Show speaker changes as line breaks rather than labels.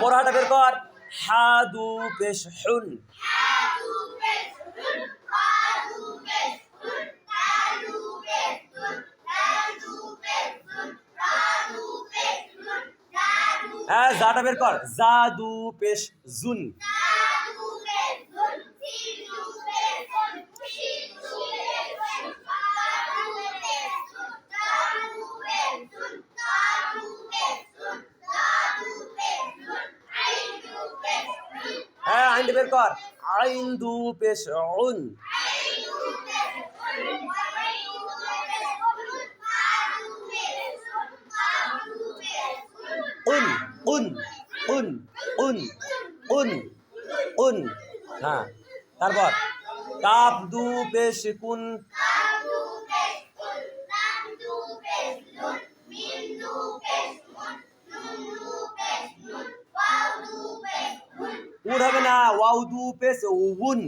বড় হাটা বের কর। হা দু পেশ হুন। জাটা বের কর। জাদু পেশ জুন। আইন বের কর। আইন দু পেশ উন। উন উন উন উন উন উন। হ্যাঁ, তারপর কাপ দু পেশ কুন। উড হবে না, ওয়াও দু পেশ উন।